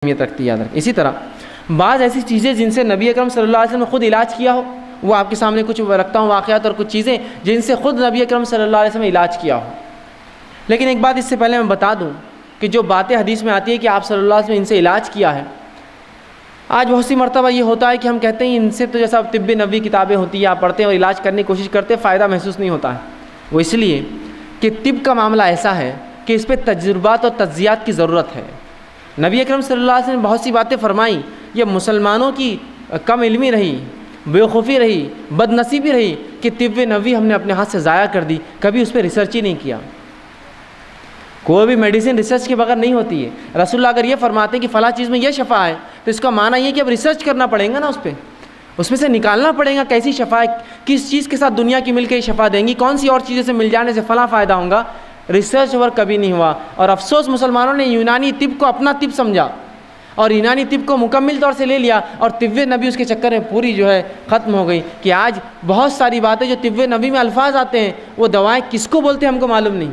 اہمیت رکھتی ہے، یاد رکھیں۔ اسی طرح بعض ایسی چیزیں جن سے نبی اکرم صلی اللہ علیہ وسلم نے خود علاج کیا ہو، وہ آپ کے سامنے کچھ رکھتا ہوں واقعات اور کچھ چیزیں جن سے خود نبی اکرم صلی اللہ علیہ وسلم نے علاج کیا ہو۔ لیکن ایک بات اس سے پہلے میں بتا دوں کہ جو باتیں حدیث میں آتی ہے کہ آپ صلی اللہ علیہ وسلم نے ان سے علاج کیا ہے، آج بہت سی مرتبہ یہ ہوتا ہے کہ ہم کہتے ہیں ان سے تو جیسا طب نبوی کتابیں ہوتی ہیں، آپ پڑھتے ہیں اور علاج کرنے کی کوشش کرتے ہیں، فائدہ محسوس نہیں ہوتا ہے۔ وہ اس لیے کہ طب کا معاملہ ایسا ہے کہ اس پہ تجربات اور تجزیات کی ضرورت ہے۔ نبی اکرم صلی اللہ علیہ وسلم نے بہت سی باتیں فرمائیں، یہ مسلمانوں کی کم علمی رہی، بیوقوفی رہی، بد نصیبی رہی کہ طب نبوی ہم نے اپنے ہاتھ سے ضائع کر دی، کبھی اس پہ ریسرچ ہی نہیں کیا۔ کوئی بھی میڈیسن ریسرچ کے بغیر نہیں ہوتی ہے۔ رسول اللہ اگر یہ فرماتے ہیں کہ فلاں چیز میں یہ شفا ہے تو اس کا معنی یہ کہ اب ریسرچ کرنا پڑے گا نا، اس میں سے نکالنا پڑے گا کیسی شفا ہے، کس چیز کے ساتھ دنیا کی مل کے شفا دیں گی، کون سی اور چیزوں سے مل جانے سے فلاں فائدہ ہوگا۔ ریسرچ ورک کبھی نہیں ہوا، اور افسوس مسلمانوں نے یونانی طب کو اپنا طب سمجھا اور یونانی طب کو مکمل طور سے لے لیا، اور طب نبی اس کے چکر میں پوری ختم ہو گئی کہ آج بہت ساری باتیں جو طب نبی میں الفاظ آتے ہیں وہ دوائیں کس کو بولتے ہیں ہم کو معلوم نہیں۔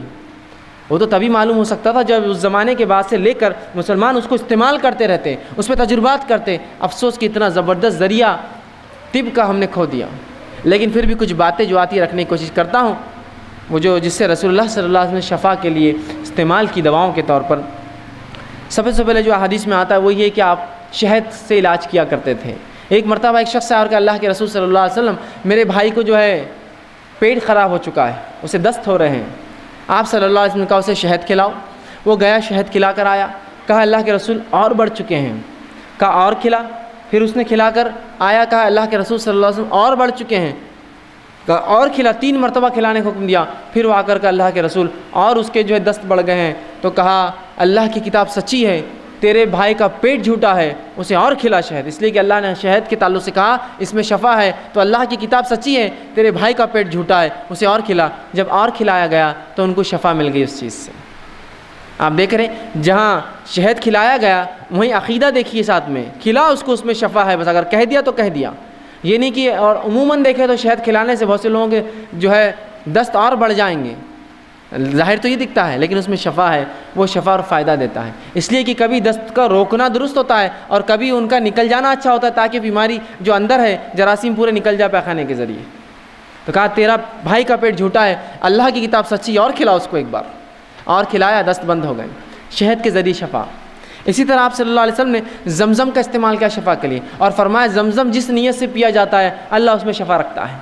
وہ تو تبھی معلوم ہو سکتا تھا جب اس زمانے کے بعد سے لے کر مسلمان اس کو استعمال کرتے رہتے، اس پہ تجربات کرتے۔ افسوس کہ اتنا زبردست ذریعہ طب کا ہم نے کھو دیا۔ لیکن پھر بھی کچھ باتیں جو آتی رکھنے کی کوشش کرتا ہوں، وہ جس سے رسول اللہ صلی اللہ علیہ وسلم نے شفا کے لیے استعمال کی دواؤں کے طور پر۔ سب سے پہلے جو حدیث میں آتا ہے وہ یہ کہ آپ شہد سے علاج کیا کرتے تھے۔ ایک مرتبہ ایک شخص آیا اور کہ اللہ کے رسول صلی اللہ علیہ وسلم میرے بھائی کو پیٹ خراب ہو چکا ہے، اسے دست ہو رہے ہیں، آپ صلی اللہ علیہ وسلم نے کہا اسے شہد کھلاؤ۔ وہ گیا شہد کھلا کر آیا، کہا اللہ کے رسول اور بڑھ چکے ہیں، کہا اور کھلا، پھر اس نے کھلا کر آیا، کہا اللہ کے رسول صلی اللہ علیہ وسلم اور بڑھ چکے ہیں، کہا اور کھلا، 3 مرتبہ کھلانے کا حکم دیا۔ پھر وہ آ کر کہا اللہ کے رسول اور اس کے دست بڑھ گئے ہیں، تو کہا اللہ کی کتاب سچی ہے، تیرے بھائی کا پیٹ جھوٹا ہے، اسے اور کھلا شہد، اس لیے کہ اللہ نے شہد کے تعلق سے کہا اس میں شفا ہے، تو اللہ کی کتاب سچی ہے، تیرے بھائی کا پیٹ جھوٹا ہے، اسے اور کھلا۔ جب اور کھلایا گیا تو ان کو شفا مل گئی اس چیز سے۔ آپ دیکھ رہے ہیں جہاں شہد کھلایا گیا وہیں عقیدہ دیکھیے ساتھ میں، کھلا اس کو، اس میں شفا ہے، بس اگر کہہ دیا تو کہہ دیا، یہ نہیں کہ اور عموماً دیکھیں تو شہد کھلانے سے بہت سے لوگوں کے دست اور بڑھ جائیں گے، ظاہر تو یہ دکھتا ہے لیکن اس میں شفا ہے، وہ شفا اور فائدہ دیتا ہے۔ اس لیے کہ کبھی دست کا روکنا درست ہوتا ہے اور کبھی ان کا نکل جانا اچھا ہوتا ہے، تاکہ بیماری جو اندر ہے جراثیم پورے نکل جائے پیخانے کے ذریعے۔ تو کہا تیرا بھائی کا پیٹ جھوٹا ہے، اللہ کی کتاب سچی، اور کھلاؤ اس کو ایک بار، اور کھلایا، دست بند ہو گئے، شہد کے ذریعے شفا۔ اسی طرح آپ صلی اللہ علیہ وسلم نے زمزم کا استعمال کیا شفا کے لیے، اور فرمایا زمزم جس نیت سے پیا جاتا ہے اللہ اس میں شفا رکھتا ہے۔